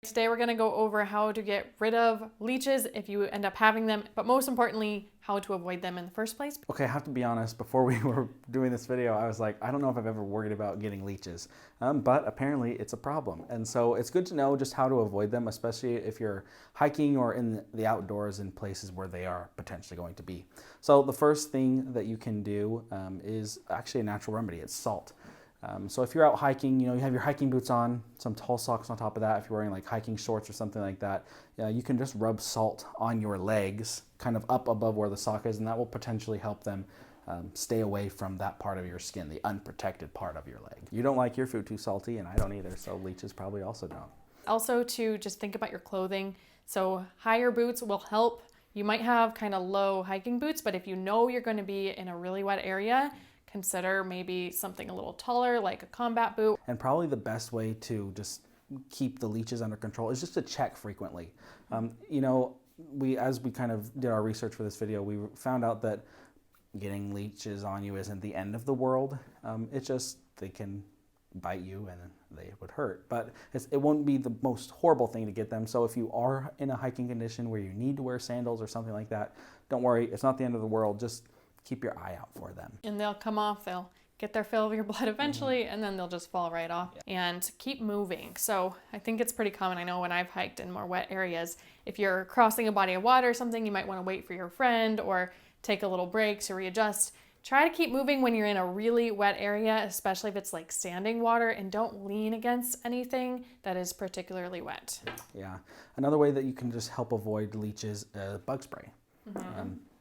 Today we're going to go over how to get rid of leeches if you end up having them, but most importantly, how to avoid them in the first place. Okay, I have to be honest, before we were doing this video, I was like, I don't know if I've ever worried about getting leeches, but apparently it's a problem. And so it's good to know just how to avoid them, especially if you're hiking or in the outdoors in places where they are potentially going to be. So the first thing that you can do is actually a natural remedy. It's salt. So if you're out hiking, you have your hiking boots on, some tall socks on top of that. If you're wearing like hiking shorts or something like that, you can just rub salt on your legs, kind of up above where the sock is, and that will potentially help them stay away from that part of your skin, the unprotected part of your leg. You don't like your food too salty, and I don't either, so leeches probably also don't. Also to just think about your clothing. So higher boots will help. You might have kind of low hiking boots, but if you know you're going to be in a really wet area, consider maybe something a little taller, like a combat boot. And probably the best way to just keep the leeches under control is just to check frequently. As we kind of did our research for this video, we found out that getting leeches on you isn't the end of the world. It's just they can bite you and they would hurt, but it won't be the most horrible thing to get them. So if you are in a hiking condition where you need to wear sandals or something like that, don't worry, it's not the end of the world. Just keep your eye out for them. And they'll come off, they'll get their fill of your blood eventually, and then they'll just fall right off. Yeah. And keep moving. So I think it's pretty common. I know when I've hiked in more wet areas, if you're crossing a body of water or something, you might want to wait for your friend or take a little break to readjust. Try to keep moving when you're in a really wet area, especially if it's like standing water, and don't lean against anything that is particularly wet. Yeah. Another way that you can just help avoid leeches, bug spray.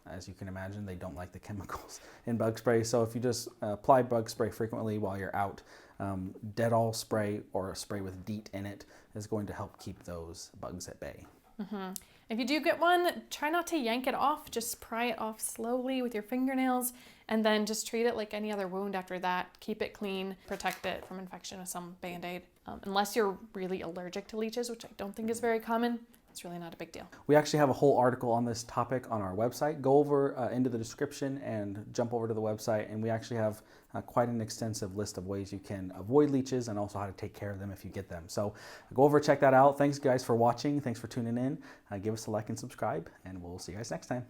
As you can imagine, they don't like the chemicals in bug spray. So if you just apply bug spray frequently while you're out, Dettol spray or a spray with DEET in it is going to help keep those bugs at bay. If you do get one, try not to yank it off. Just pry it off slowly with your fingernails, and then just treat it like any other wound after that. Keep it clean, protect it from infection with some Band-Aid. Unless you're really allergic to leeches, which I don't think is very common, it's really not a big deal. We actually have a whole article on this topic on our website. Go over into the description and jump over to the website, and we actually have quite an extensive list of ways you can avoid leeches and also how to take care of them if you get them. So go over, check that out. Thanks guys for watching. Thanks for tuning in. Give us a like and subscribe, and we'll see you guys next time.